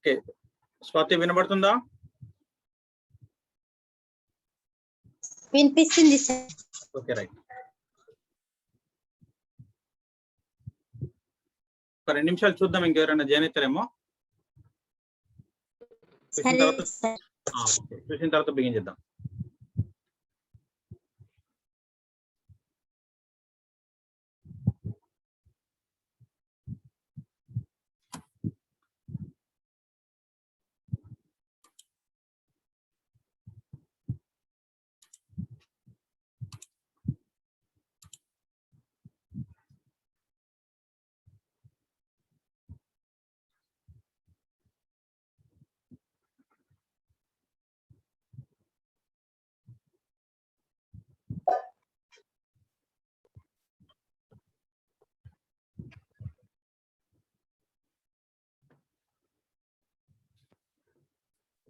Okay, Swathi వినబడుతుందా? వినిపిస్తుంది sir. Okay, right. ఒక 2 నిమిషాలు చూద్దాం, ఇంకెవరైనా జాయిన్ అవుతారేమో. చూసిన సరే తర్వాత సార్. ఓకే, చూసిన తర్వాత బిగిన్ చేద్దాం.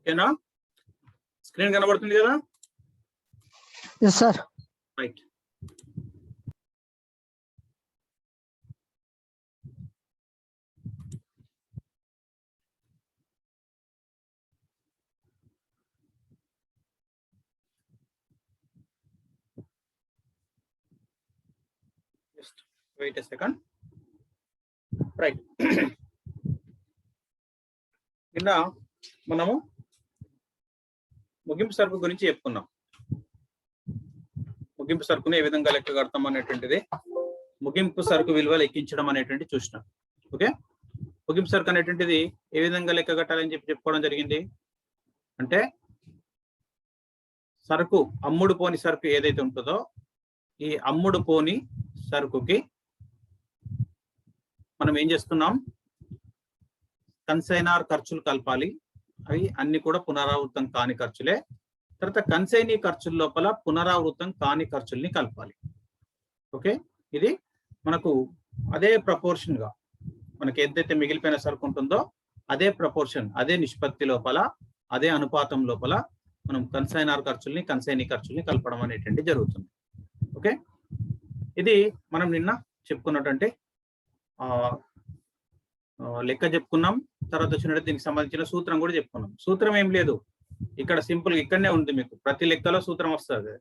ఓకేనా? స్క్రీన్ కనబడుతుంది కదా? Yes, sir. Right. Just wait a second. Right. నిన్న మనము ముగింపు సరుకు గురించి చెప్పుకున్నాం. ముగింపు సరుకుని ఏ విధంగా లెక్క కడతాం అనేటువంటిది, ముగింపు సరుకు విలువ లెక్కించడం అనేటువంటి చూసినాం. ఓకే, ముగింపు సరుకు అనేటువంటిది ఏ విధంగా లెక్క కట్టాలని చెప్పుకోవడం జరిగింది. అంటే సరుకు అమ్ముడు పోని సరుకు ఏదైతే ఉంటుందో, ఈ అమ్ముడు పోని సరుకుకి మనం ఏం చేస్తున్నాం, కన్సైనార్ ఖర్చులు కలపాలి. అవి అన్ని కూడా పునరావృతం కాని ఖర్చులే. తర్వాత కన్సైనీ ఖర్చుల లోపల పునరావృతం కాని ఖర్చుల్ని కలపాలి. ఓకే, ఇది మనకు అదే ప్రపోర్షన్ గా మనకి ఏదైతే మిగిలిపోయిన సరుకు ఉంటుందో అదే ప్రపోర్షన్, అదే నిష్పత్తి లోపల, అదే అనుపాతం లోపల మనం కన్సైనార్ ఖర్చుల్ని కన్సైనీ ఖర్చుల్ని కలపడం అనేటువంటి జరుగుతుంది. ఓకే, ఇది మనం నిన్న చెప్పుకున్నటువంటి లెక్క చెప్పుకున్నాం. తర్వాత వచ్చినట్టు దీనికి సంబంధించిన సూత్రం కూడా చెప్పుకున్నాం. సూత్రం ఏం లేదు, ఇక్కడ సింపుల్ ఇక్కడనే ఉంది. మీకు ప్రతి లెక్కలో సూత్రం వస్తుంది.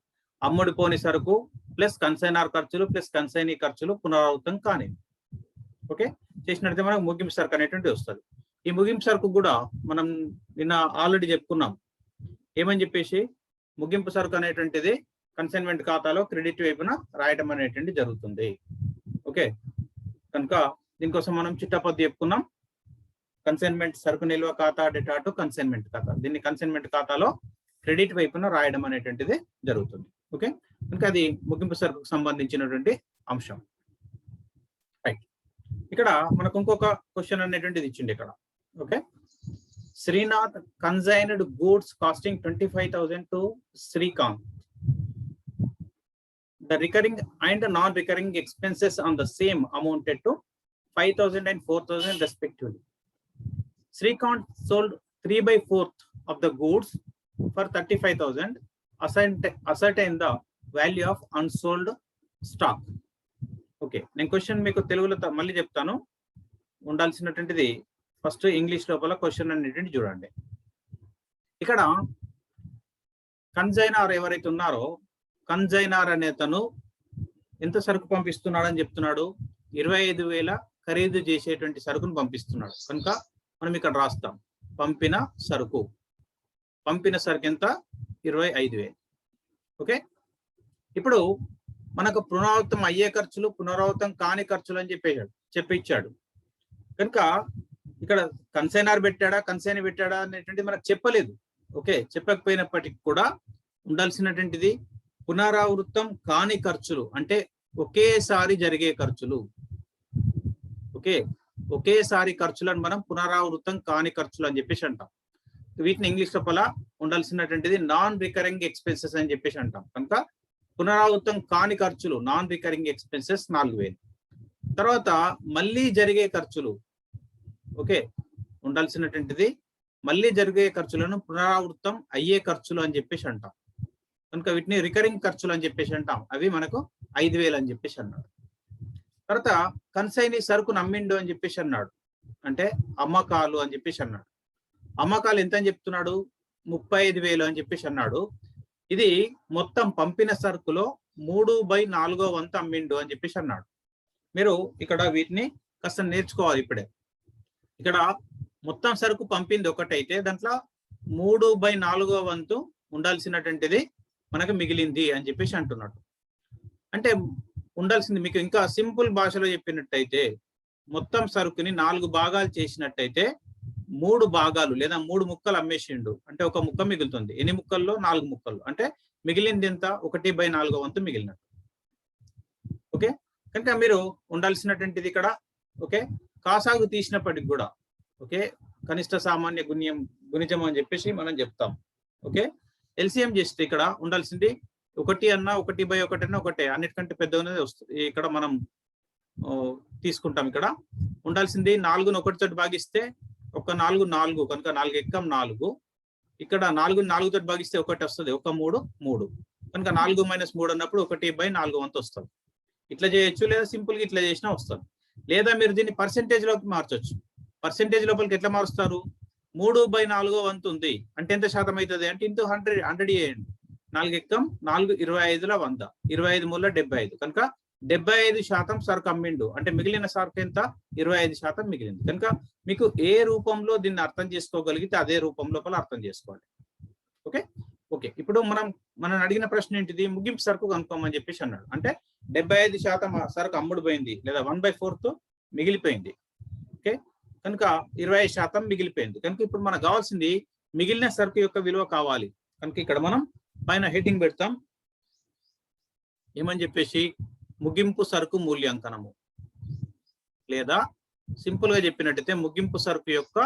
అమ్ముడు పోని సరుకు ప్లస్ కన్సైనార్ ఖర్చులు ప్లస్ కన్సైనీ ఖర్చులు పునరావృతం కాని. ఓకే, చేసినట్లయితే మనకు ముగింపు సరుకు అనేటువంటి వస్తుంది. ఈ ముగింపు సరుకు కూడా మనం నిన్న ఆల్రెడీ చెప్పుకున్నాం. ఏమని చెప్పేసి, ముగింపు సరుకు అనేటువంటిది కన్సైన్మెంట్ ఖాతాలో క్రెడిట్ వైపున రాయడం అనేటువంటి జరుగుతుంది. ఓకే, కనుక దీనికోసం మనం చిట్టపద్దు చెప్పుకున్నాం. కన్సైన్మెంట్ సరుకు నిల్వ ఖాతా డేటా టు కన్సైన్మెంట్ ఖాతా, దీన్ని కన్సైన్మెంట్ ఖాతాలో క్రెడిట్ వైపున రాయడం అనేటువంటిది జరుగుతుంది. ఓకే, కనుక అది ముగింపు సరుకుకు సంబంధించినటువంటి అంశం. రైట్. ఇక్కడ మనకు ఇంకొక క్వశ్చన్ అనేటువంటిది ఇచ్చింది ఇక్కడ. Okay, Srinath consigned goods costing 25,000 to Srikanth. The recurring and non-recurring expenses on the same amounted to 5,000 and 4,000 respectively. Srikanth sold 3/4 of the goods for 35,000. Ascertain the value of unsold stock. Okay, నేను question మీకు తెలుగులో మళ్ళీ చెప్తాను. ఉండాల్సినటువంటిది first English లోపల question అనేటువంటి చూడండి. ఇక్కడ consignor ఎవరైతే ఉన్నారో, కన్సైనార్ అనే తను ఎంత సరుకు పంపిస్తున్నాడని చెప్తున్నాడు, 25,000 ఖరీదు చేసేటువంటి సరుకును పంపిస్తున్నాడు. కనుక మనం ఇక్కడ రాస్తాం పంపిన సరుకు. పంపిన సరుకు ఎంత? 25,000. ఓకే, ఇప్పుడు మనకు పునరావృతం అయ్యే ఖర్చులు, పునరావృతం కాని ఖర్చులు అని చెప్పించాడు. కనుక ఇక్కడ కన్సైనార్ పెట్టాడా కన్సైనీ పెట్టాడా అనేటువంటి మనకు చెప్పలేదు. ఓకే, చెప్పకపోయినప్పటికీ కూడా ఉండాల్సినటువంటిది పునరావృతం కాని ఖర్చులు అంటే ఒకేసారి జరిగే ఖర్చులు. ఓకే, ఒకేసారి ఖర్చులను మనం పునరావృతం కాని ఖర్చులు అని చెప్పేసి అంటాం. వీటిని ఇంగ్లీష్ లోపల ఉండాల్సినటువంటిది నాన్ రికరింగ్ ఎక్స్పెన్సెస్ అని చెప్పేసి అంటాం. కనుక పునరావృతం కాని ఖర్చులు నాన్ రికరింగ్ ఎక్స్పెన్సెస్ 4,000. తర్వాత మళ్ళీ జరిగే ఖర్చులు, ఓకే, ఉండాల్సినటువంటిది మళ్ళీ జరిగే ఖర్చులను పునరావృతం అయ్యే ఖర్చులు అని చెప్పేసి అంటాం. కనుక వీటిని రికరింగ్ ఖర్చులు అని చెప్పేసి అంటాం. అవి మనకు 5,000 అని చెప్పేసి అన్నాడు. తర్వాత కన్సైనీ సరుకును అమ్మిండు అని చెప్పేసి అన్నాడు, అంటే అమ్మకాలు అని చెప్పేసి అన్నాడు. అమ్మకాలు ఎంత అని చెప్తున్నాడు? 35,000 అని చెప్పేసి అన్నాడు. ఇది మొత్తం పంపిన సరుకులో 3/4 వంతు అమ్మిండు అని చెప్పేసి అన్నాడు. మీరు ఇక్కడ వీటిని కాస్త నేర్చుకోవాలి ఇప్పుడే. ఇక్కడ మొత్తం సరుకు పంపింది ఒకటైతే దాంట్లో 3/4 వంతు ఉండాల్సినటువంటిది మనకు మిగిలింది అని చెప్పేసి అంటున్నాడు. అంటే ఉండాల్సింది మీకు ఇంకా సింపుల్ భాషలో చెప్పినట్టయితే మొత్తం సరుకుని 4 భాగాలు చేసినట్టయితే 3 భాగాలు లేదా 3 ముక్కలు అమ్మేసిండు అంటే ఒక ముక్క మిగులుతుంది. ఎన్ని ముక్కల్లో? 4 ముక్కలు. అంటే మిగిలింది ఎంత? 1/4 వంతు మిగిలినట్టు. ఓకే, కనుక మీరు ఉండాల్సినటువంటిది ఇక్కడ ఓకే కాసాగు తీసినప్పటికి కూడా ఓకే కనిష్ట సామాన్య గుణిజం అని చెప్పేసి మనం చెప్తాం. ఓకే, ఎల్సిఎం చేస్తే ఇక్కడ ఉండాల్సింది 1 అన్నా 1/1 అన్నా ఒకటే, అన్నిటికంటే పెద్దగానే వస్తుంది. ఇక్కడ మనం తీసుకుంటాం. ఇక్కడ ఉండాల్సింది 4ను 1 తోటి భాగిస్తే ఒక 4 4 కనుక 4 ఎక్కం 4. ఇక్కడ 4ను 4 తోటి భాగిస్తే 1 వస్తుంది. 1 3 3 కనుక 4 - 3 అన్నప్పుడు 1/4 వంతు వస్తుంది. ఇట్లా చేయొచ్చు, లేదా సింపుల్ గా ఇట్లా చేసినా వస్తుంది. లేదా మీరు దీన్ని పర్సెంటేజ్ లోకి మార్చొచ్చు. పర్సెంటేజ్ లోపలికి ఎట్లా మారుస్తారు? 3/4 వంతు ఉంది అంటే ఎంత శాతం అవుతుంది అంటే ఇంటూ 100 చేయండి. 4 ఎక్కం 4 25ల 100 25 మూల 75 కనుక 75% సరుకు అమ్మిండు అంటే మిగిలిన సరుకు ఎంత? 25% మిగిలింది. కనుక మీకు ఏ రూపంలో దీన్ని అర్థం చేసుకోగలిగితే అదే రూపం లోపల అర్థం చేసుకోవాలి. ఓకే ఓకే ఇప్పుడు మనం అడిగిన ప్రశ్న ఏంటిది? ముగింపు సరుకు కనుక్కోమని చెప్పేసి అన్నాడు. అంటే 75% సరుకు అమ్ముడు పోయింది లేదా 1/4 మిగిలిపోయింది. ఓకే కనుక 20% మిగిలిపోయింది. కనుక ఇప్పుడు మనకు కావాల్సింది మిగిలిన సరుకు యొక్క విలువ కావాలి. కనుక ఇక్కడ మనం పైన హెడ్డింగ్ పెడతాం ఏమని చెప్పేసి, ముగింపు సరుకు మూల్యాంకనము, లేదా సింపుల్ గా చెప్పినట్టయితే ముగింపు సరుకు యొక్క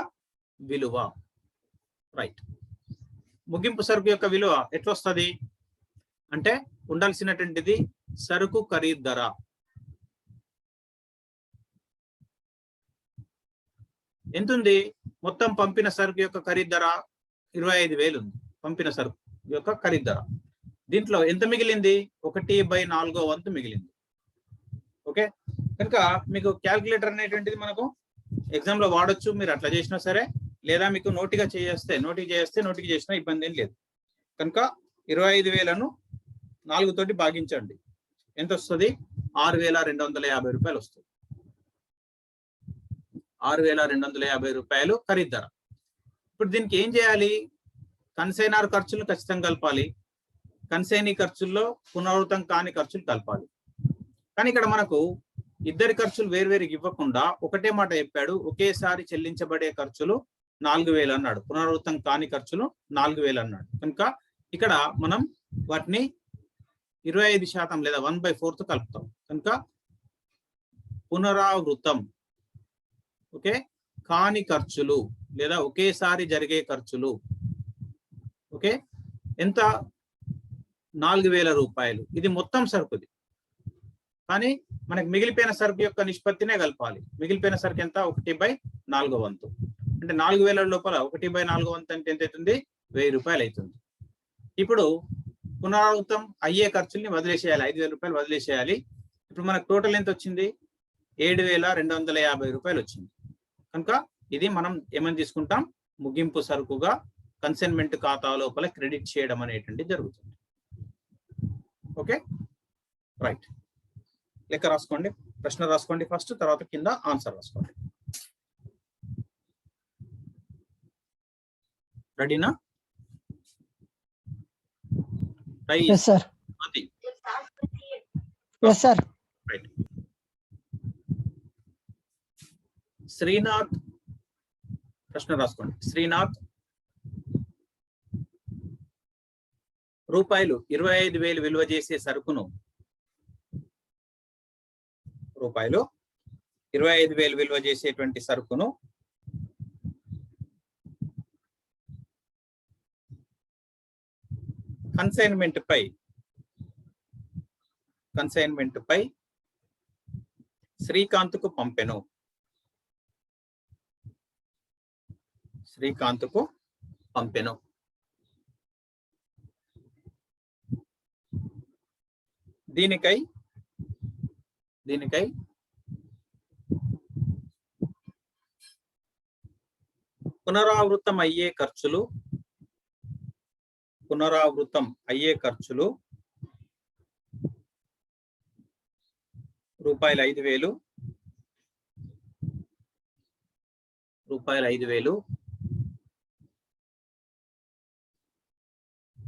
విలువ. రైట్, ముగింపు సరుకు యొక్క విలువ ఎట్లా వస్తుంది అంటే ఉండాల్సినటువంటిది సరుకు ఖరీదు ధర. ఎంతుంది? మొత్తం పంపిన సరుకు యొక్క ఖరీదు ధర 25,000 ఉంది. పంపిన సరుకు యొక్క ఖరీదు ధర. దీంట్లో ఎంత మిగిలింది? 1/4 వంతు మిగిలింది. ఓకే కనుక మీకు క్యాల్కులేటర్ అనేటువంటిది మనకు ఎగ్జామ్ లో వాడొచ్చు. మీరు అట్లా చేసినా సరే, లేదా మీకు నోటికి చేసినా ఇబ్బంది ఏం లేదు. కనుక 25,000ను 4 తోటి భాగించండి. ఎంత వస్తుంది? 6,250 రూపాయలు వస్తుంది. 6,250 రూపాయలు ఖరీదు ధర. ఇప్పుడు దీనికి ఏం చేయాలి? కన్సైనర్ ఖర్చులు ఖచ్చితంగా కలపాలి. కన్సైనీ ఖర్చుల్లో పునరావృతం కాని ఖర్చులు కలపాలి. కానీ ఇక్కడ మనకు ఇద్దరి ఖర్చులు వేరువేరుగా ఇవ్వకుండా ఒకటే మాట చెప్పాడు. ఒకేసారి చెల్లించబడే ఖర్చులు 4,000 అన్నాడు, పునరావృతం కాని ఖర్చులు 4,000 అన్నాడు. కనుక ఇక్కడ మనం వాటిని 25% లేదా 1/4 కలుపుతాం. కనుక పునరావృతం ఓకే కాని ఖర్చులు లేదా ఒకేసారి జరిగే ఖర్చులు ఓకే ఎంత? 4,000 రూపాయలు. ఇది మొత్తం సరుకుది. కానీ మనకి మిగిలిపోయిన సరుకు యొక్క నిష్పత్తినే కలపాలి. మిగిలిపోయిన సరుకు ఎంత? 1/4 వంతు. అంటే 4,000 లోపల 1/4 వంతు అంటే ఎంత అవుతుంది? 1,000 రూపాయలు అవుతుంది. ఇప్పుడు పునరావృతం అయ్యే ఖర్చుల్ని వదిలేసేయాలి. 5,000 రూపాయలు వదిలేసేయాలి. ఇప్పుడు మనకు టోటల్ ఎంత వచ్చింది? 7,250 రూపాయలు వచ్చింది. కనుక ఇది మనం ఏమని తీసుకుంటాం? ముగింపు సరుకుగా కన్సైన్మెంట్ ఖాతా లోపల క్రెడిట్ చేయడం అనేటువంటి జరుగుతుంది. ఓకే రైట్, లెక్క రాసుకోండి, ప్రశ్న రాసుకోండి ఫస్ట్, తర్వాత కింద ఆన్సర్ రాసుకోండి. రెడీనా? Yes, sir. Yes, sir. Right. Srinath ప్రశ్న రాసుకోండి. శ్రీనాథ్ రూపాయలు 25,000 విలువ చేసే సరుకును రూపాయలు 25,000 విలువ చేసేటువంటి సరుకును కన్సైన్మెంట్ పై శ్రీకాంత్కు పంపెను. దీనికై పునరావృతం అయ్యే ఖర్చులు రూపాయలు 5,000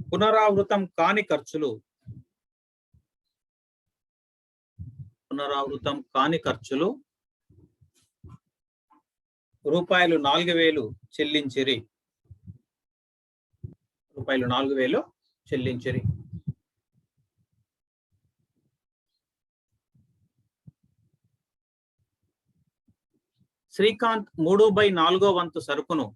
పునరావృతం కాని ఖర్చులు రూపాయలు 4,000 చెల్లించిరి. శ్రీకాంత్ 3/4 వంతు సరుకును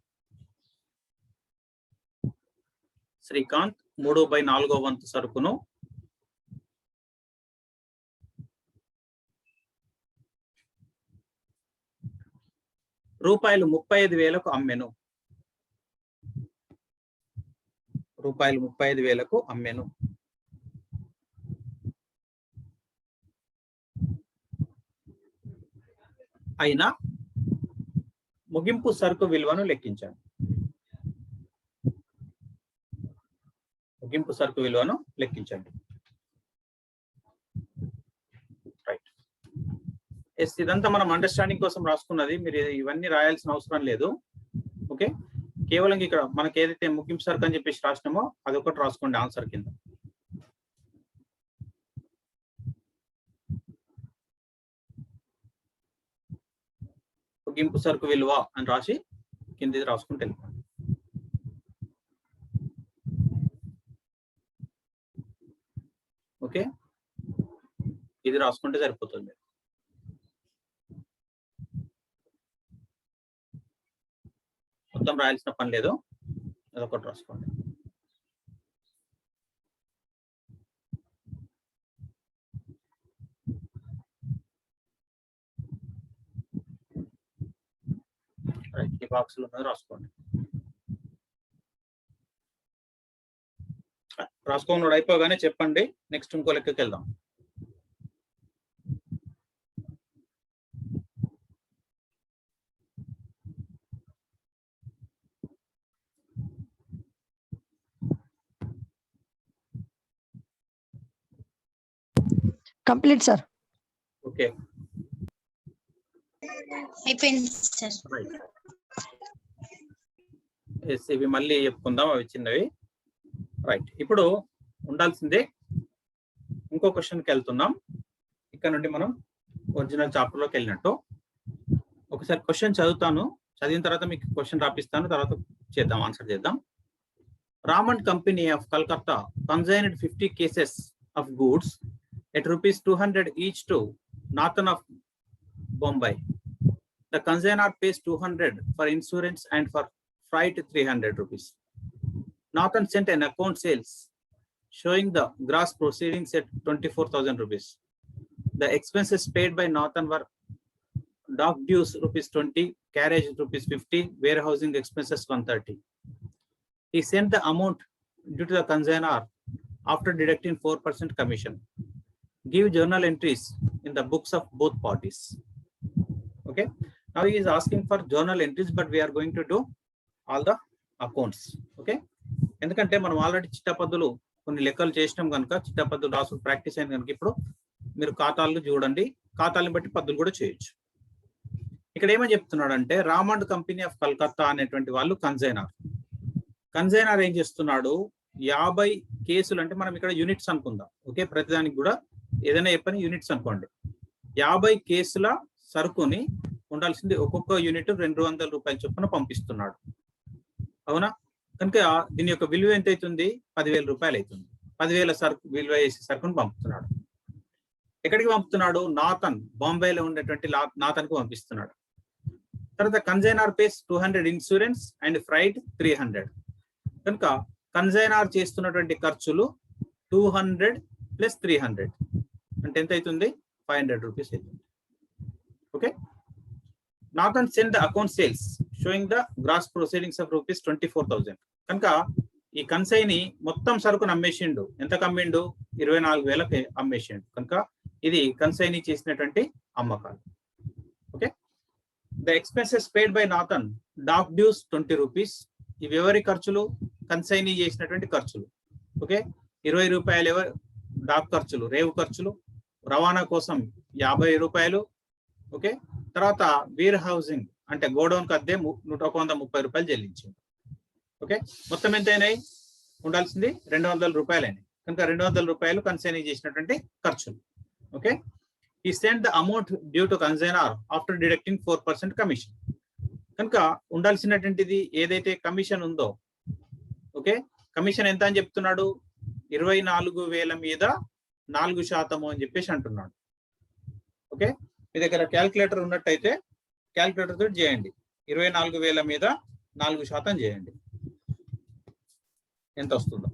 రూపాయలు 35,000కు అమ్మెను. అయినా ముగింపు సరుకు విలువను లెక్కించాను. రైట్. ఇదంతా మనం అండర్స్టాండింగ్ కోసం రాసుకున్నది. మీరు ఇవన్నీ రాయాల్సిన అవసరం లేదు. ఓకే, కేవలం ఇక్కడ మనకి ఏదైతే ముగింపు సరుకు అని చెప్పేసి రాసినామో అదొకటి రాసుకోండి ఆన్సర్ కింద. ముగింపు సరుకు విలువ అని రాసి కింద రాసుకుంటే వెళ్ళిపోండి. ఓకే, ఇది రాసుకుంటే సరిపోతుంది. మొత్తం రాయాల్సిన పని లేదు, అదొకటి రాసుకోండి. ఈ బాక్స్లో ఉన్నది రాసుకోండి. రాసుకోండి, అయిపోగానే చెప్పండి. నెక్స్ట్ ఇంకో లెక్కకి వెళ్దాం. Complete sir. ఓకే, అయిపోయింది సార్. ఇవి మళ్ళీ చెప్పుకుందాం, అవి చిన్నవి. రైట్, ఇప్పుడు ఉండాల్సిందే ఇంకో క్వశ్చన్కి వెళ్తున్నాం. ఇక్కడ నుండి మనం ఒరిజినల్ చాప్టర్లోకి వెళ్ళినట్టు. ఒకసారి క్వశ్చన్ చదువుతాను, చదివిన తర్వాత మీకు క్వశ్చన్ రాపిస్తాను, తర్వాత చేద్దాం, ఆన్సర్ చేద్దాం. Raymond company of Calcutta consigned 50 cases of goods at ₹200 each to Nathan of Bombay. The consignor pays 200 for insurance and for freight 300 rupees. Nathan sent an account sales showing the gross proceedings at 24,000 rupees. The expenses paid by Nathan were dock dues ₹20, carriage ₹50, warehousing expenses 130. He sent the amount due to the consignor after deducting 4% commission. Give journal entries in the books of both parties. Okay, now he is asking for journal entries, but we are going to do all the accounts. Okay, ఎందుకంటే మనం already చిట్టపద్దులు కొన్ని లెక్కలు చేసినాం కనుక చిట్టపద్దులు రాసు practice అయింది కనుక ఇప్పుడు మీరు ఖాతాలు చూడండి, ఖాతాలను బట్టి పద్దులు కూడా చేయొచ్చు. ఇక్కడ ఏమని చెప్తున్నాడంటే రామండ్ కంపెనీ ఆఫ్ కలకత్తా అనేటువంటి వాళ్ళు కన్సైనర్ ఏం చేస్తున్నాడు, 50 కేసులు, అంటే మనం ఇక్కడ యూనిట్స్ అనుకుందాం. ఓకే, ప్రతిదానికి కూడా ఏదైనా చెప్పని యూనిట్స్ అనుకోండి. 50 కేసుల సరుకుని ఉండాల్సింది ఒక్కొక్క యూనిట్ 200 రూపాయల చొప్పున పంపిస్తున్నాడు. అవునా? కనుక దీని యొక్క విలువ ఎంత అవుతుంది? 10,000 రూపాయలు అవుతుంది. 10,000 సరుకు విలువ చేసే సరుకును పంపుతున్నాడు. ఎక్కడికి పంపుతున్నాడు? నాథన్, బాంబేలో ఉండేటువంటి నాథన్కు పంపిస్తున్నాడు. తర్వాత consignor pays 200 insurance and freight 300. కనుక కన్సైనర్ చేస్తున్నటువంటి ఖర్చులు 200 + 300 అంటే ఎంత అవుతుంది? 500 రూపీస్ అవుతుంది. Okay, Nathan send the account sales showing the gross proceedings of ₹24,000. కనుక ఈ కన్సైని మొత్తం సరుకును అమ్మేసిండు. ఎంతకు అమ్మిండు? 24,000కి అమ్మేసిండు. కనుక ఇది కన్సైని చేసినటువంటి అమ్మకాలు. Okay, the expenses paid by Nathan, dock dues 20 rupees. ఇవి ఎవరి ఖర్చులు? కన్సైనీ చేసినటువంటి ఖర్చులు. ఓకే, 20 రూపాయలు డాక్ ఖర్చులు, రేవు ఖర్చులు. రవాణా కోసం 50 రూపాయలు. ఓకే, తర్వాత వేర్ హౌసింగ్ అంటే గోడౌన్ అద్దె 130 రూపాయలు చెల్లించింది. ఓకే, మొత్తం ఎంత అయినాయి? ఉండాల్సింది 200 రూపాయలు అయినాయి. కనుక 200 రూపాయలు కన్సైనీ చేసినటువంటి ఖర్చులు. Okay, he sent the amount due to consignor after deducting 4% commission. కనుక ఉండాల్సినటువంటిది ఏదైతే కమిషన్ ఉందో, ఓకే, కమిషన్ ఎంత అని చెప్తున్నాడు? 24,000 మీద 4% అని చెప్పేసి అంటున్నాడు. ఓకే, మీ దగ్గర క్యాల్కులేటర్ ఉన్నట్టయితే క్యాల్కులేటర్ తోటి చేయండి. 24,000 మీద 4% చేయండి, ఎంత వస్తుందో?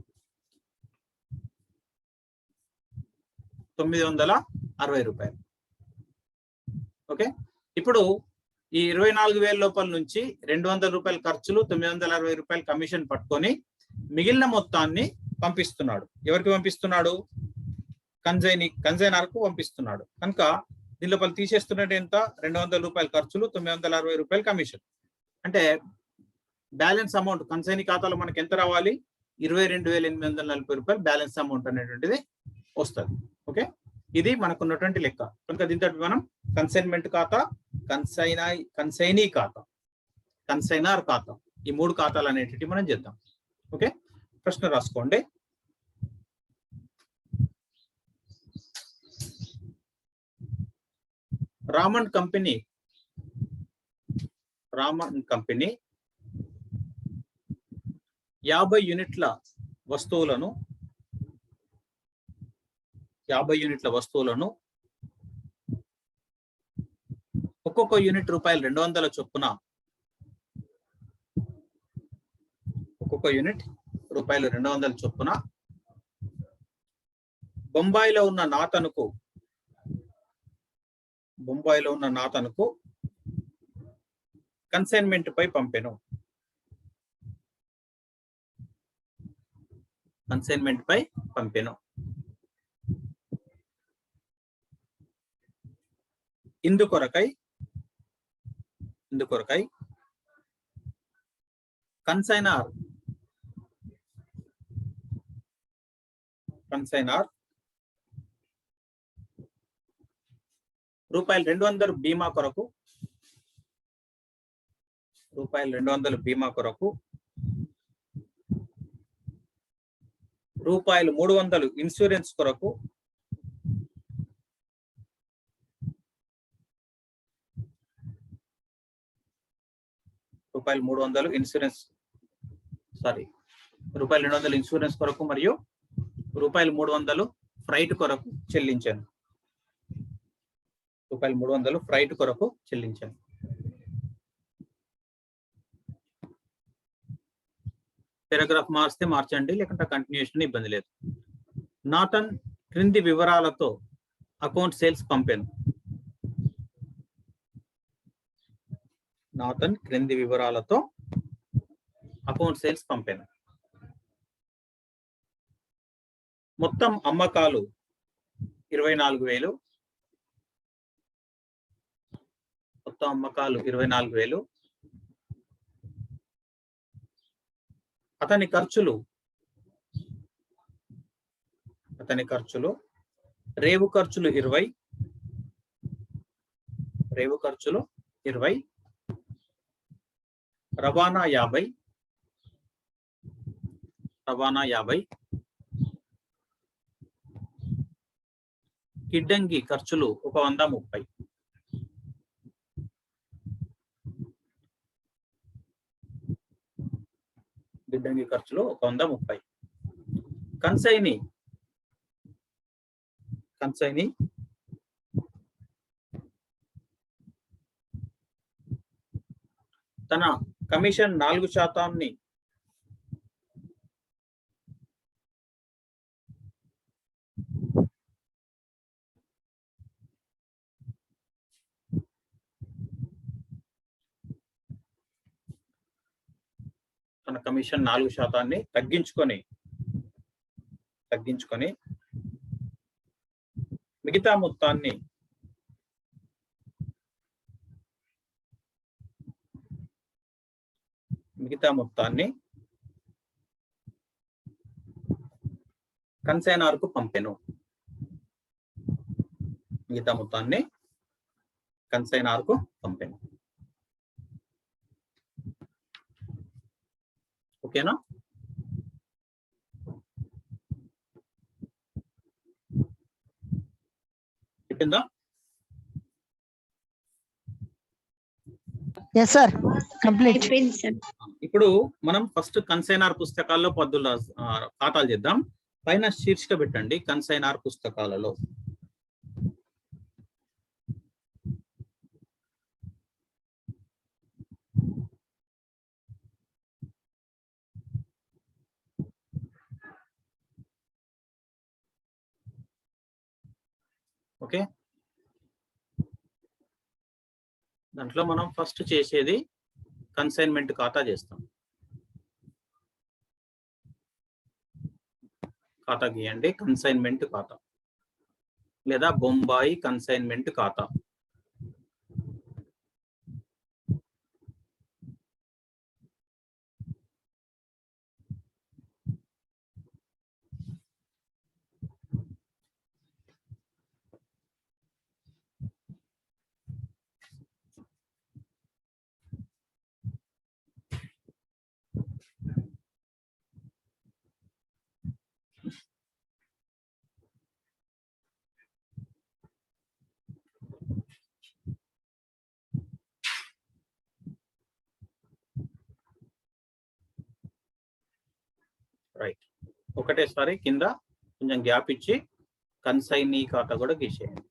960 రూపాయలు. ఓకే, ఇప్పుడు ఈ 24,000 లోపల నుంచి 200 రూపాయల ఖర్చులు, 960 రూపాయల కమిషన్ పట్టుకొని మిగిలిన మొత్తాన్ని పంపిస్తున్నాడు. ఎవరికి పంపిస్తున్నాడు? కన్సైనర్ కు పంపిస్తున్నాడు. కనుక దీని లోపల తీసేస్తున్నట్టు ఎంత? 200 రూపాయల ఖర్చులు, 960 రూపాయల కమిషన్. అంటే బ్యాలెన్స్ అమౌంట్ కన్సైనీ ఖాతాలో మనకి ఎంత రావాలి? 22,840 రూపాయలు బ్యాలెన్స్ అమౌంట్ అనేటువంటిది వస్తుంది. ఓకే, ఇది మనకున్నటువంటి లెక్క. కనుక దీంతో మనం కన్సైన్మెంట్ ఖాతా, కన్సైనీ ఖాతా, కన్సైనర్ ఖాతా, ఈ 3 ఖాతాలు అనేటివి మనం చేద్దాం. ఓకే, ప్రశ్న రాసుకోండి. రామన్ కంపెనీ 50 యూనిట్ల వస్తువులను ఒక్కొక్క యూనిట్ రూపాయలు 200 చొప్పున, ఒక్కొక్క యూనిట్ రూపాయలు 200 చొప్పున బొంబాయిలో ఉన్న నాతనుకు కన్సైన్మెంట్ పై పంపెను. ఇందుకొరకై కన్సైనర్ రూపాయలు 200 బీమా కొరకు, రూపాయలు 300 ఇన్సూరెన్స్ కొరకు, రూపాయలు 200 ఇన్సూరెన్స్ కొరకు మరియు రూపాయలు 300 ఫ్రైట్ కొరకు చెల్లించాను. పారాగ్రాఫ్ మార్చితే మార్చండి, లేకుంటే కంటిన్యూషన్ ఇబ్బంది లేదు. నాథన్ క్రింది వివరాలతో అకౌంట్ సేల్స్ పంపాను. మొత్తం అమ్మకాలు 24,000. అతని ఖర్చులు రేవు ఖర్చులు 20, రవాణా 50, గిడ్డంగి ఖర్చులు 130. కన్సైనీ తన కమిషన్ 4% తగ్గించుకొని మిగతా మొత్తాన్ని మిగతా మొత్తాన్ని కన్సైనార్ కు పంపెను. మిగతా మొత్తాన్ని కన్సైనార్ కు పంపెను. ఓకేనా? చెప్పిందా? yes sir, complete. అయిపోయింది సార్. ఇప్పుడు మనం ఫస్ట్ కన్సైనార్ పుస్తకాల్లో పద్దుల ఖాతాలు చేద్దాం. పైన శీర్షిక పెట్టండి కన్సైనార్ పుస్తకాలలో. ఓకే, దాంట్లో మనం ఫస్ట్ చేసేది కన్సైన్మెంట్ ఖాతా చేస్తాం. ఖాతా గీయండి, కన్సైన్మెంట్ ఖాతా లేదా బొంబాయి కన్సైన్మెంట్ ఖాతా. రైట్, ఒకటేసారి కింద కొంచెం గ్యాప్ ఇచ్చి కన్సైనీ ఖాతా కూడా గీసేయండి.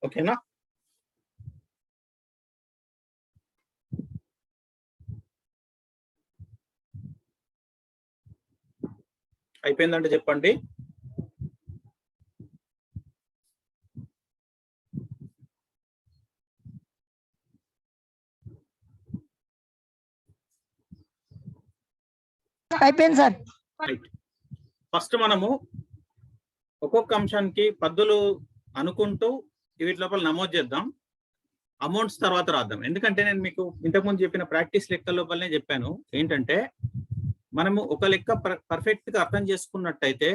ఓకేనా? అయిపోయిందంటే చెప్పండి. అయిపోయింది సార్. ఫస్ట్ మనము ఒక్కొక్క అంశానికి పద్దులు అనుకుంటూ వీటి లోపల నమోదు చేద్దాం. అమౌంట్స్ తర్వాత రాద్దాం. ఎందుకంటే నేను మీకు ఇంతకుముందు చెప్పిన ప్రాక్టీస్ లెక్క లోపలనే చెప్పాను ఏంటంటే, మనము ఒక లెక్క పర్ఫెక్ట్ గా అర్థం చేసుకున్నట్టయితే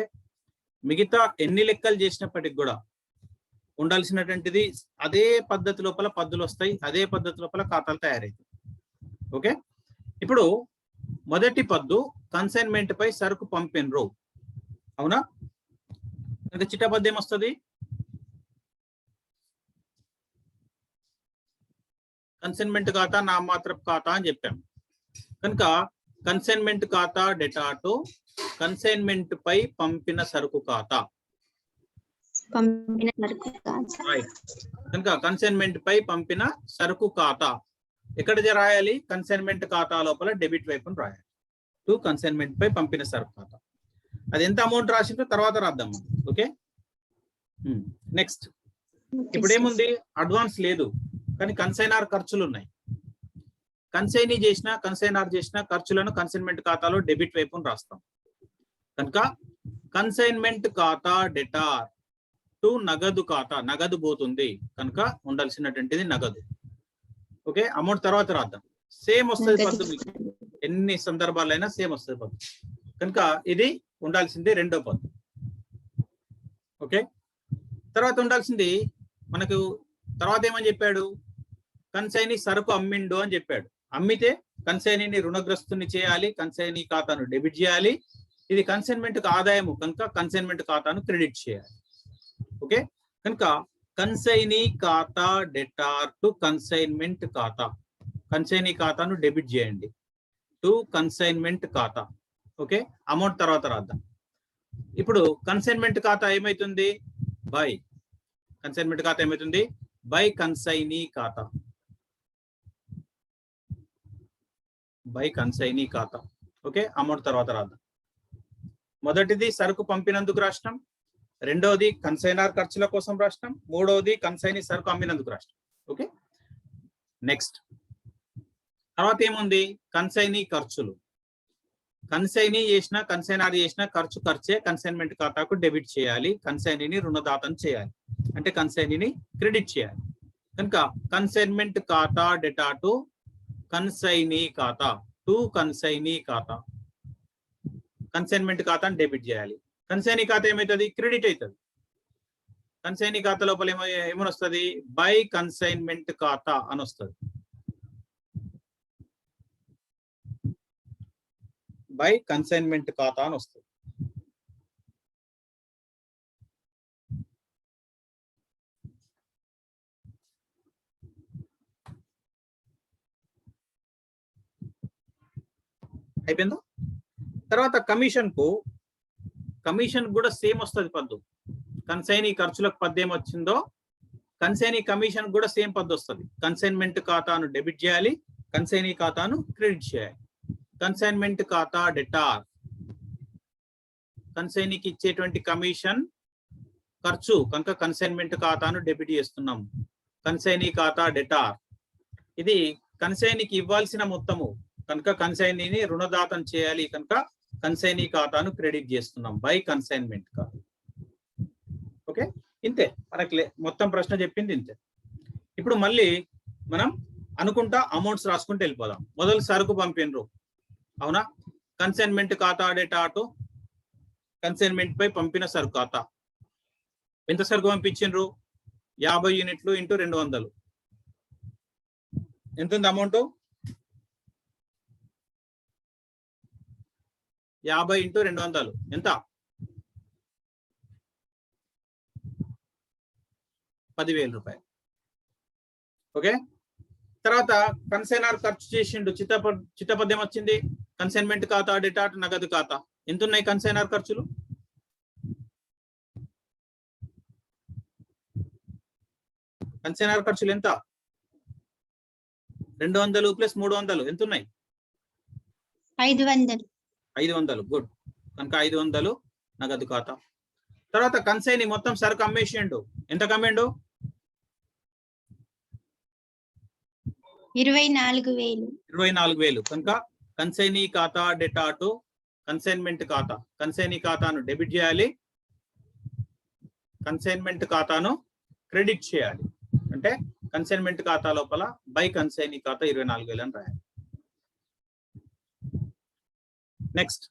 మిగతా ఎన్ని లెక్కలు చేసినప్పటికి కూడా ఉండాల్సినటువంటిది అదే పద్ధతి లోపల పద్దులు వస్తాయి, అదే పద్ధతి లోపల ఖాతాలు తయారవుతాయి. ఓకే, ఇప్పుడు మొదటి పద్దు కన్సైన్మెంట్ పై సరుకు పంపినరు. అవునా? ఇంకా చిట్టా పద్దు ఏమొస్తుంది? కన్సైన్మెంట్ ఖాతా నామమాత్రపు ఖాతా అని చెప్పాం కనుక కన్సైన్మెంట్ ఖాతా డేటా టు కన్సైన్మెంట్ పై పంపిన సరుకు ఖాతా. కనుక కన్సైన్మెంట్ పై పంపిన సరుకు ఖాతా ఎక్కడ రాయాలి? కన్సైన్మెంట్ ఖాతా లోపల డెబిట్ వైపును రాయాలి. టు కన్సైన్మెంట్ పై పంపిన సరుకు ఖాతా. అది ఎంత అమౌంట్ రాసిందో తర్వాత రాద్దాం. Okay, next. ఇప్పుడు ఏముంది? అడ్వాన్స్ లేదు కానీ కన్సైనార్ ఖర్చులు ఉన్నాయి. కన్సైనీ చేసిన కన్సైనార్ చేసిన ఖర్చులను కన్సైన్మెంట్ ఖాతాలో డెబిట్ వైపును రాస్తాం. కనుక కన్సైన్మెంట్ ఖాతా డెటార్ టు నగదు ఖాతా, నగదు పోతుంది కనుక ఉండాల్సినటువంటిది నగదు. ఓకే, అమౌంట్ తర్వాత రాద్దాం. సేమ్ వస్తుంది పద్దు, మీకు ఎన్ని సందర్భాలైనా సేమ్ వస్తుంది పద్దు కనుక ఇది ఉండాల్సింది రెండో పద్దు. ఓకే, తర్వాత ఉండాల్సింది మనకు తర్వాత ఏమని చెప్పాడు? కన్సైనీ సరుకు అమ్మిండు అని చెప్పాడు. అమ్మితే కన్సైనీని రుణగ్రస్తుని చేయాలి, కన్సైనీ ఖాతాను డెబిట్ చేయాలి. ఇది కన్సైన్మెంట్ ఆదాయము కనుక కన్సైన్మెంట్ ఖాతాను క్రెడిట్ చేయాలి. ఓకే, కనుక కన్సైనీ ఖాతా డెటార్ టు కన్సైన్మెంట్ ఖాతా, కన్సైనీ ఖాతాను డెబిట్ చేయండి టు కన్సైన్మెంట్ ఖాతా. ఓకే, అమౌంట్ తర్వాత రాద్దాం. ఇప్పుడు కన్సైన్మెంట్ ఖాతా ఏమైతుంది? బై కన్సైన్మెంట్ ఖాతా ఏమైతుంది? బై కన్సైనీ ఖాతా. బై కన్సైనీ ఖాతా. ఓకే, అమౌంట్ తర్వాత రాద్దాం. మొదటిది సరుకు పంపినందుకు రాష్ట్రం, రెండవది కన్సైనర్ ఖర్చుల కోసం రాష్ట్రం, మూడవది కన్సైనీ సరుకు అమ్మినందుకు రాష్ట్రం. ఓకే, నెక్స్ట్ తర్వాత ఏముంది? కన్సైనీ ఖర్చులు. కన్సైనీ చేసిన కన్సైనర్ చేసిన ఖర్చు ఖర్చే కన్సైన్మెంట్ ఖాతాకు డెబిట్ చేయాలి, కన్సైనీని రుణదాతం చేయాలి, అంటే కన్సైనీని క్రెడిట్ చేయాలి. కనుక కన్సైన్మెంట్ ఖాతా డేటా టు కన్సైనీ ఖాతా, టు కన్సైనీ ఖాతా. కన్సైన్మెంట్ ఖాతాను డెబిట్ చేయాలి. కన్సైనీ ఖాతా ఏమవుతుంది? క్రెడిట్ అవుతుంది. కన్సైనీ ఖాతా లోపల ఏమని వస్తుంది? బై కన్సైన్మెంట్ ఖాతా అని వస్తుంది. బై కన్సైన్మెంట్ ఖాతా అని వస్తుంది. అయిపోయిందా? తర్వాత కమిషన్ కూడా సేమ్ వస్తుంది పద్దు. కన్సైనీ ఖర్చులకు పద్దు ఏమొచ్చిందో కన్సైనీ కమిషన్ కూడా సేమ్ పద్దు వస్తుంది. కన్సైన్మెంట్ ఖాతాను డెబిట్ చేయాలి, కన్సైనీ ఖాతాను క్రెడిట్ చేయాలి. కన్సైన్మెంట్ ఖాతా డెటార్, కన్సైనీకి ఇచ్చేటువంటి కమిషన్ ఖర్చు కనుక కన్సైన్మెంట్ ఖాతాను డెబిట్ చేస్తున్నాం. కన్సైనీ ఖాతా డెటార్, ఇది కన్సైనీకి ఇవ్వాల్సిన మొత్తము కనుక కన్సైనీని రుణదాతం చేయాలి కనుక కన్సైనీ ఖాతాను క్రెడిట్ చేస్తున్నాం బై కన్సైన్మెంట్ ఖాతా. ఓకే, ఇంతే మనకి మొత్తం ప్రశ్న చెప్పింది ఇంతే. ఇప్పుడు మళ్ళీ మనం అనుకుంటా అమౌంట్స్ రాసుకుంటూ వెళ్ళిపోదాం. మొదలు సరుకు పంపినరు, అవునా? కన్సైన్మెంట్ ఖాతా డేటా టు కన్సైన్మెంట్ పై పంపిన సరుకు ఖాతా. ఎంత సరుకు పంపించిండ్రు? 50 యూనిట్లు ఇంటూ 200. ఎంత ఉంది అమౌంట్? 50 ఇంటూ 200 ఎంత? 10,000 రూపాయలు. ఓకే, తర్వాత కన్సైనర్ ఖర్చు చేసిండు, చిత్తపద్యం వచ్చింది. కన్సైన్మెంట్ ఖాతా డేటా నగదు ఖాతా. ఎంత ఉన్నాయి కన్సైనర్ ఖర్చులు? కన్సైనర్ ఖర్చులు ఎంత? 200 ప్లస్ 300 ఎంత ఉన్నాయి? 500. 500. గుడ్, కనుక 500 నగదు ఖాతా. తర్వాత కన్సైనీ మొత్తం సరుకు అమ్మేసిండు, ఎంత కమ్మిండు? 24,000. 24,000. కనుక కన్సైనీ ఖాతా డేటా టు కన్సైన్మెంట్ ఖాతా, కన్సైనీ ఖాతాను డెబిట్ చేయాలి, కన్సైన్మెంట్ ఖాతాను క్రెడిట్ చేయాలి. అంటే కన్సైన్మెంట్ ఖాతా లోపల బై కన్సైనీ ఖాతా 24,000 అని రాయాలి. నెక్స్ట్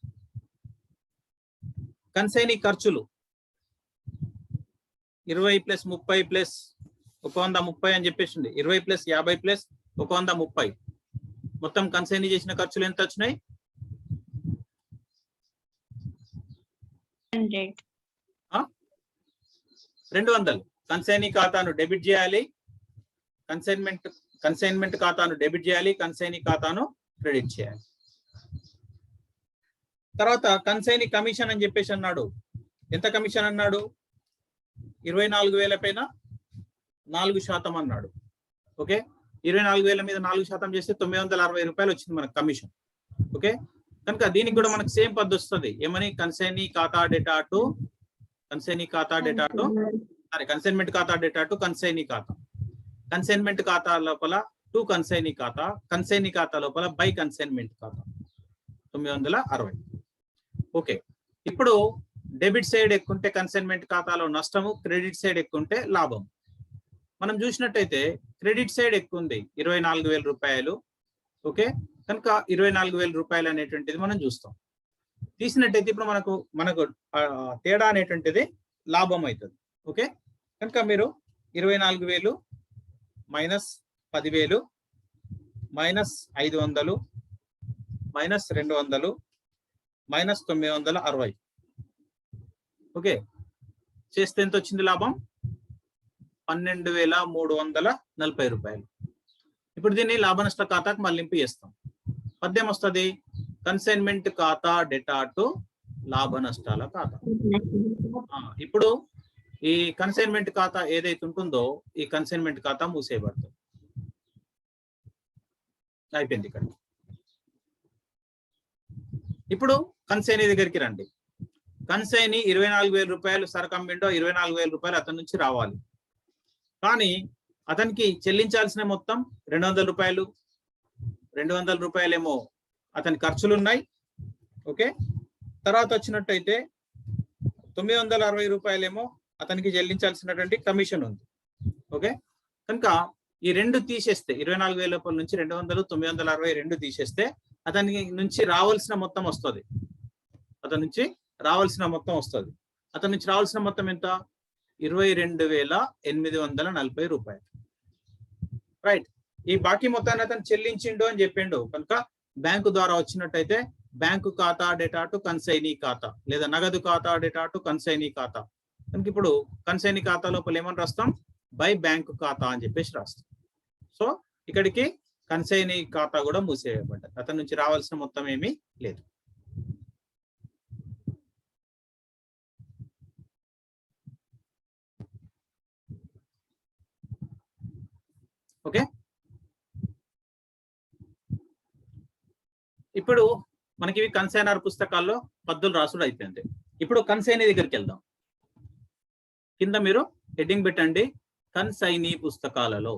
కన్సైనీ ఖర్చులు 20 ప్లస్ 30 ప్లస్ 130 అని చెప్పేసింది. 20 ప్లస్ 50 ప్లస్ 130. మొత్తం కన్సైనీ చేసిన ఖర్చులు ఎంత వచ్చినాయి? 200. కన్సైనీ ఖాతాను డెబిట్ చేయాలి, కన్సైన్మెంట్ ఖాతాను డెబిట్ చేయాలి, కన్సైనీ ఖాతాను క్రెడిట్ చేయాలి. తర్వాత కన్సైనీ కమిషన్ అని చెప్పేసి అన్నాడు. ఎంత కమిషన్ అన్నాడు? 24,000 పైన 4% అన్నాడు. ఓకే, 24,000 మీద 4% చేస్తే 960 రూపాయలు వచ్చింది మనకు కమిషన్. ఓకే, కనుక దీనికి కూడా మనకు సేమ్ పద్ధతి వస్తుంది. ఏమని? కన్సైనీ ఖాతా డేటా టు కన్సైన్మెంట్ ఖాతా డేటా టు కన్సైనీ ఖాతా. కన్సైన్మెంట్ ఖాతా లోపల టు కన్సైనీ ఖాతా, కన్సైనీ ఖాతా లోపల బై కన్సైన్మెంట్ ఖాతా 960. ఓకే, ఇప్పుడు డెబిట్ సైడ్ ఎక్కుంటే కన్సైన్మెంట్ ఖాతాలో నష్టము, క్రెడిట్ సైడ్ ఎక్కుంటే లాభం. మనం చూసినట్టయితే క్రెడిట్ సైడ్ ఎక్కువ ఉంది 24,000 రూపాయలు. ఓకే, కనుక 24,000 రూపాయలు అనేటువంటిది మనం చూస్తాం. తీసినట్టయితే ఇప్పుడు మనకు తేడా అనేటువంటిది లాభం అవుతుంది. ఓకే, కనుక మీరు 24,000 minus 10,000 minus 500 minus 200 minus 960. Okay, చేస్తే ఎంత వచ్చింది లాభం? 12,340 రూపాయలు. ఇప్పుడు దీన్ని లాభ నష్ట ఖాతాకు మళ్లింపు చేస్తాం. పద్యం వస్తుంది కన్సైన్మెంట్ ఖాతా డేటా టు లాభ నష్టాల ఖాతా. ఇప్పుడు ఈ కన్సైన్మెంట్ ఖాతా ఏదైతే ఉంటుందో ఈ కన్సైన్మెంట్ ఖాతా మూసేయబడుతుంది. అయిపోయింది ఇక్కడ. ఇప్పుడు కన్సైనీ దగ్గరికి రండి. కన్సైనీ 24,000 రూపాయలు సరుకు అమ్మిండో 24,000 రూపాయలు అతని నుంచి రావాలి. కానీ అతనికి చెల్లించాల్సిన మొత్తం 200 రూపాయలు. 200 రూపాయలేమో అతని ఖర్చులు ఉన్నాయి. ఓకే, తర్వాత వచ్చినట్టయితే 960 రూపాయలేమో అతనికి చెల్లించాల్సినటువంటి కమిషన్ ఉంది. ఓకే, కనుక ఈ రెండు తీసేస్తే 24,000 రూపాయల నుంచి 200, 960 రెండు తీసేస్తే అతనికి నుంచి రావాల్సిన మొత్తం వస్తుంది. అతని నుంచి రావాల్సిన మొత్తం ఎంత? 22,840 రూపాయలు. రైట్, ఈ బాకీ మొత్తాన్ని అతను చెల్లించిండు అని చెప్పిండు కనుక బ్యాంకు ద్వారా వచ్చినట్టయితే బ్యాంకు ఖాతా డేటా టు కన్సైనీ ఖాతా, లేదా నగదు ఖాతా డేటా టు కన్సైనీ ఖాతా. కనుక ఇప్పుడు కన్సైనీ ఖాతా లోపల ఏమని రాస్తాం? బై బ్యాంకు ఖాతా అని చెప్పేసి రాస్తాం. సో ఇక్కడికి కన్సైనీ ఖాతా కూడా మూసేయబడ్డది. అతని నుంచి రావాల్సిన మొత్తం ఏమీ లేదు. ఓకే, ఇప్పుడు మనకి ఇవి కన్సైనర్ పుస్తకాల్లో పద్దులు రాసుడు అయిపోయింది. ఇప్పుడు కన్సైనీ దగ్గరికి వెళ్దాం. కింద మీరు హెడ్డింగ్ పెట్టండి, కన్సైనీ పుస్తకాలలో.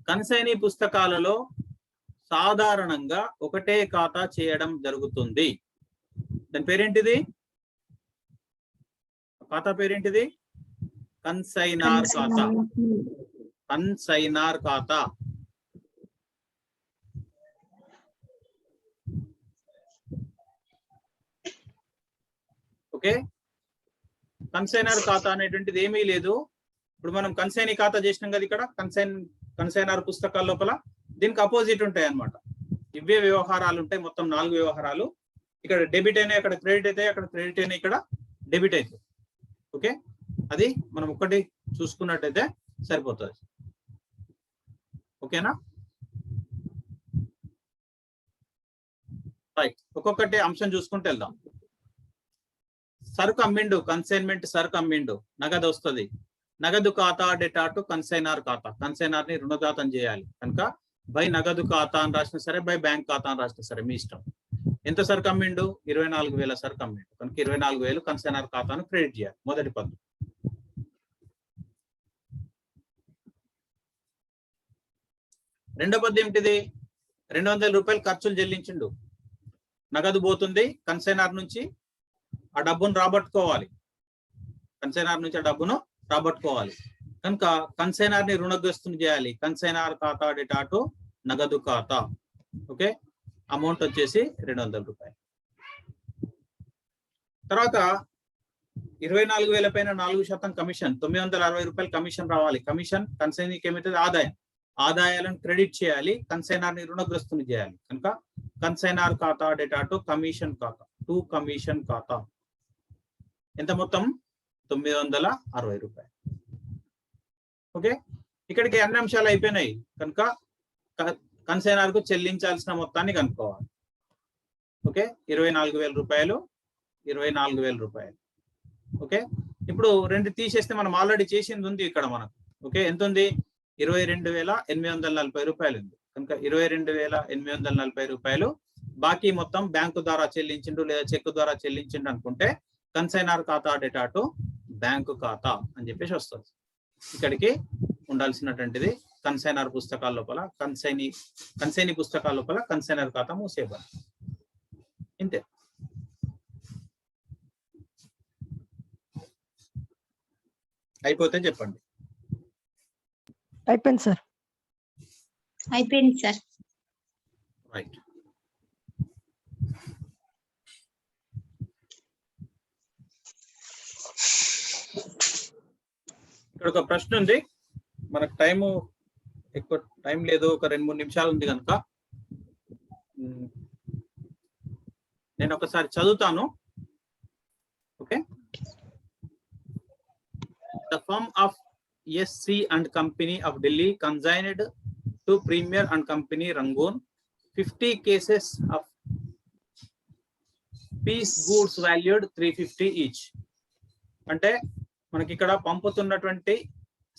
కన్సైనీ పుస్తకాలలో సాధారణంగా ఒకటే ఖాతా చేయడం జరుగుతుంది. దాని పేరేంటిది? ఖాతా పేరేంటిది? కన్సైనార్ ఖాతా. కన్సైనార్ ఖాతా. ఓకే, కన్సైనర్ ఖాతా అనేటువంటిది ఏమీ లేదు. ఇప్పుడు మనం కన్సైనీ ఖాతా చేసినాం కదా, ఇక్కడ కన్సైనర్ పుస్తకాల లోపల దీనికి అపోజిట్ ఉంటాయి అన్నమాట. ఇవే వ్యవహారాలు ఉంటాయి, మొత్తం 4 వ్యవహారాలు. ఇక్కడ డెబిట్ అయినా, అక్కడ క్రెడిట్ అయితే, అక్కడ క్రెడిట్ అయినా, ఇక్కడ డెబిట్ అయితే. ఓకే, అది మనం ఒక్కటి చూసుకున్నట్టయితే సరిపోతుంది. ఓకేనా? రైట్, ఒక్కొక్కటి అంశం చూసుకుంటూ వెళ్దాం. సరుకు అమ్మిండు, కన్సైన్మెంట్ సరుకు అమ్మిండు, నగదు వస్తుంది. నగదు ఖాతా డేటా టు కన్సైనర్ ఖాతా. కన్సైనర్ ని రుణదాతం చేయాలి కనుక బై నగదు ఖాతా అని రాసినా సరే, బై బ్యాంక్ ఖాతా అని రాసినా సరే మీ ఇష్టం. ఎంత సరుకు అమ్మిండు? 24,000 సరుకు అమ్మిండు కనుక 24,000 కన్సైనర్ ఖాతాను క్రెడిట్ చేయాలి. మొదటి పద్దు. రెండో పద్దు ఏమిటిది? 200 రూపాయలు ఖర్చులు చెల్లించిండు. నగదు పోతుంది కన్సైనర్ నుంచి, ఆ డబ్బును రాబట్టుకోవాలి. కన్సైనర్ నుంచి ఆ డబ్బును రాబట్టుకోవాలి కనుక కన్సైనర్ ని రుణగ్రస్తుని చేయాలి. కన్సైనర్ ఖాతా డేటా టు నగదు ఖాతా. ఓకే, అమౌంట్ వచ్చేసి 200 రూపాయలు. తర్వాత 24,000 పైన 4% కమిషన్, 960 రూపాయలు కమిషన్ రావాలి. కమిషన్ కన్సైనీకి ఏమవుతుంది? ఆదాయం. ఆదాయాలను క్రెడిట్ చేయాలి, కన్సైనర్ ని రుణగ్రస్తుని చేయాలి కనుక కన్సైనర్ ఖాతా డేటా టు కమిషన్ ఖాతా, టు కమిషన్ ఖాతా. ఎంత మొత్తం? 960 రూపాయలు. ఓకే, ఇక్కడికి అన్ని అంశాలు అయిపోయినాయి కనుక కన్సైనర్ కు చెల్లించాల్సిన మొత్తాన్ని కనుక్కోవాలి. ఓకే, 24,000 రూపాయలు, 24,000 రూపాయలు. ఓకే, ఇప్పుడు రెండు తీసేస్తే మనం ఆల్రెడీ చేసింది ఉంది ఇక్కడ మనకు. ఓకే, ఎంత ఉంది? 22,840 రూపాయలు ఉంది కనుక 22,840 రూపాయలు బాకీ మొత్తం బ్యాంకు ద్వారా చెల్లించిండు లేదా చెక్ ద్వారా చెల్లించిండు అనుకుంటే కన్సైనర్ ఖాతా డేటా టు బ్యాంకు ఖాతా అని చెప్పేసి వస్తుంది. ఇక్కడికి ఉండాల్సినటువంటిది కన్సైనర్ పుస్తకాల లోపల, కన్సైనీ పుస్తకాల లోపల కన్సైనర్ ఖాతా మూసేయబడి. ఇంతే. అయిపోతే చెప్పండి. అయిపోయింది సార్. అయిపోయింది సార్. రైట్, ఇక్కడ ఒక ప్రశ్న ఉంది. మనకు ఎక్కువ టైం లేదు, ఒక 2-3 నిమిషాలు ఉంది కనుక నేను ఒకసారి చదువుతాను. Okay, the firm of SC and Company of Delhi consigned to Premier and Company Rangoon 50 cases of piece goods valued 350 each. అంటే మనకి ఇక్కడ పంపుతున్నటువంటి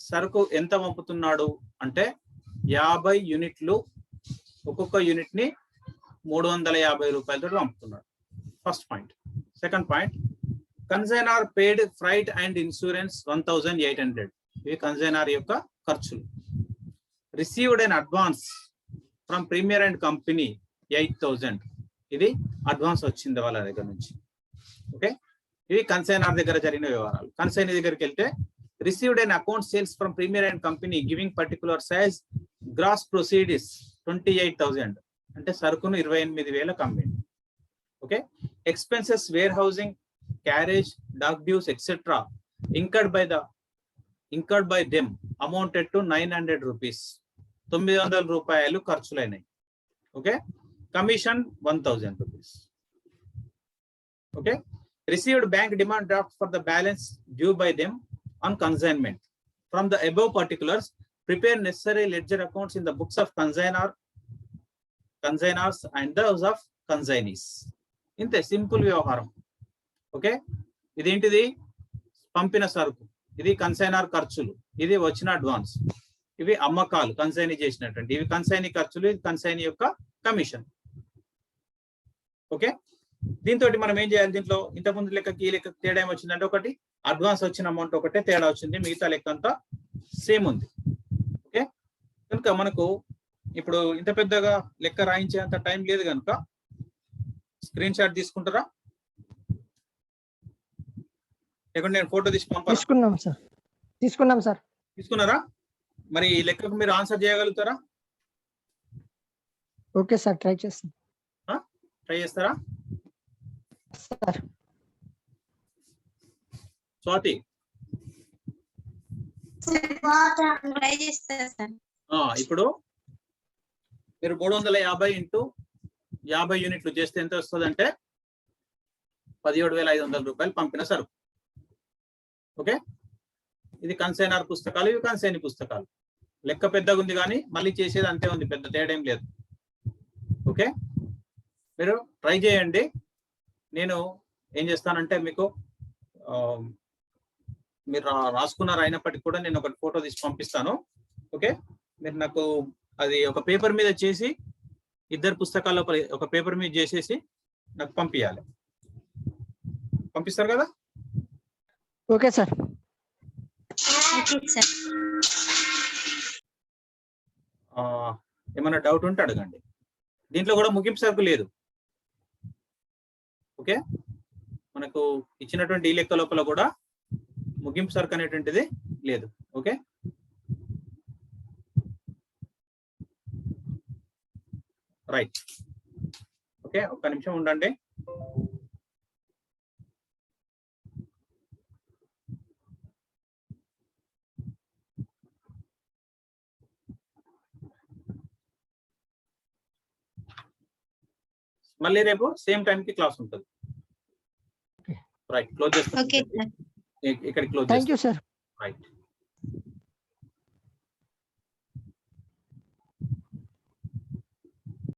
సరుకు ఎంత పంపుతున్నాడు అంటే 50 యూనిట్లు, ఒక్కొక్క యూనిట్ ని 350 రూపాయలతో పంపుతున్నాడు. First point. Second point, consignor paid freight and insurance 1800. ఇవి కన్సైనర్ యొక్క ఖర్చులు. Received and advance from premier and company 8000. ఇది అడ్వాన్స్ వచ్చింది వాళ్ళ దగ్గర నుంచి. ఓకే, ఇవి కన్సైనర్ దగ్గర జరిగిన వ్యవహారాలు. కన్సైనీ దగ్గరికి వెళ్తే received and account sales from premier and company giving particular size gross proceeds 28,000. అంటే సరుకును 28,000 అమ్మింది. Okay, expenses warehousing, carriage, dock dues etcetera incurred by them amounted to 900 rupees. 900 రూపాయలు ఖర్చులైనాయి. Okay, commission 1000 rupees. Okay, received bank demand draft for the balance due by them on consignment. From the above particulars, prepare necessary ledger accounts in the books of consignors and those of consignees. ఇంతే simple వ్యవహారం. Okay, ఇదేంటిది? పంపిన సరుకు, ఇది consignor ఖర్చులు, ఇది వచ్చిన advance, ఇవి అమ్మకాలు కన్సైనీ చేసినటువంటి, ఇవి కన్సైనీ ఖర్చులు, ఇది కన్సైనీ యొక్క కమిషన్. ఓకే, దీంతో మనం ఏం చేయాలి? దీంట్లో ఇంతకుముందు లెక్కకి ఈ లెక్క తేడా ఏమొచ్చిందంటే, ఒకటి అడ్వాన్స్ వచ్చిన అమౌంట్ ఒకటే తేడా వచ్చింది, మిగతా లెక్క అంతా సేమ్ ఉంది. ఓకే, కనుక మనకు ఇప్పుడు ఇంత పెద్దగా లెక్క రాయించేంత టైం లేదు కనుక స్క్రీన్ షాట్ తీసుకుంటారా, లేకుంటే నేను ఫోటో తీసి పంపాలా? తీసుకున్నాం సార్. తీసుకున్నారా? మరి ఈ లెక్కకు మీరు ఆన్సర్ చేయగలుగుతారా? ఓకే సార్, ట్రై చేస్తాం. ట్రై చేస్తారా? సార్ స్వాతి, ట్రై చేస్తా సార్. ఇప్పుడు మీరు 350 ఇంటూ 50 యూనిట్లు చేస్తే ఎంత వస్తుంది అంటే 17,500 రూపాయలు పంపిన సరుకు. ఓకే, ఇది కన్సైనర్ పుస్తకాలు, ఇవి కన్సైనీ పుస్తకాలు. లెక్క పెద్దగా ఉంది కానీ మళ్ళీ చేసేది అంతే ఉంది, పెద్ద తేడా ఏం లేదు. ఓకే, మీరు ట్రై చేయండి. నేను ఏం చేస్తానంటే మీకు మీరు రాసుకున్నారు అయినప్పటికీ కూడా నేను ఒక ఫోటో తీసి పంపిస్తాను. ఓకే, మీరు నాకు అది ఒక పేపర్ మీద చేసి, ఇద్దరు పుస్తకాలు ఒక పేపర్ మీద చేసేసి నాకు పంపించాలి. పంపిస్తారు కదా? Okay sir. ఏమైనా డౌట్ ఉంటే అడగండి. దీంట్లో కూడా ముగింపు సరుకు లేదు. ఓకే, మనకు ఇచ్చినటువంటి ఈ లెక్క లోపల కూడా ముగింపు సరుకు అనేటువంటిది లేదు. Okay, right. ఓకే, ఒక్క నిమిషం ఉండండి. మళ్ళీ రేపు సేమ్ టైం కి క్లాస్ ఉంటుంది. రైట్, క్లోజ్ చేస్తాం. ఓకే, ఇక్కడ close thank you sir. Right.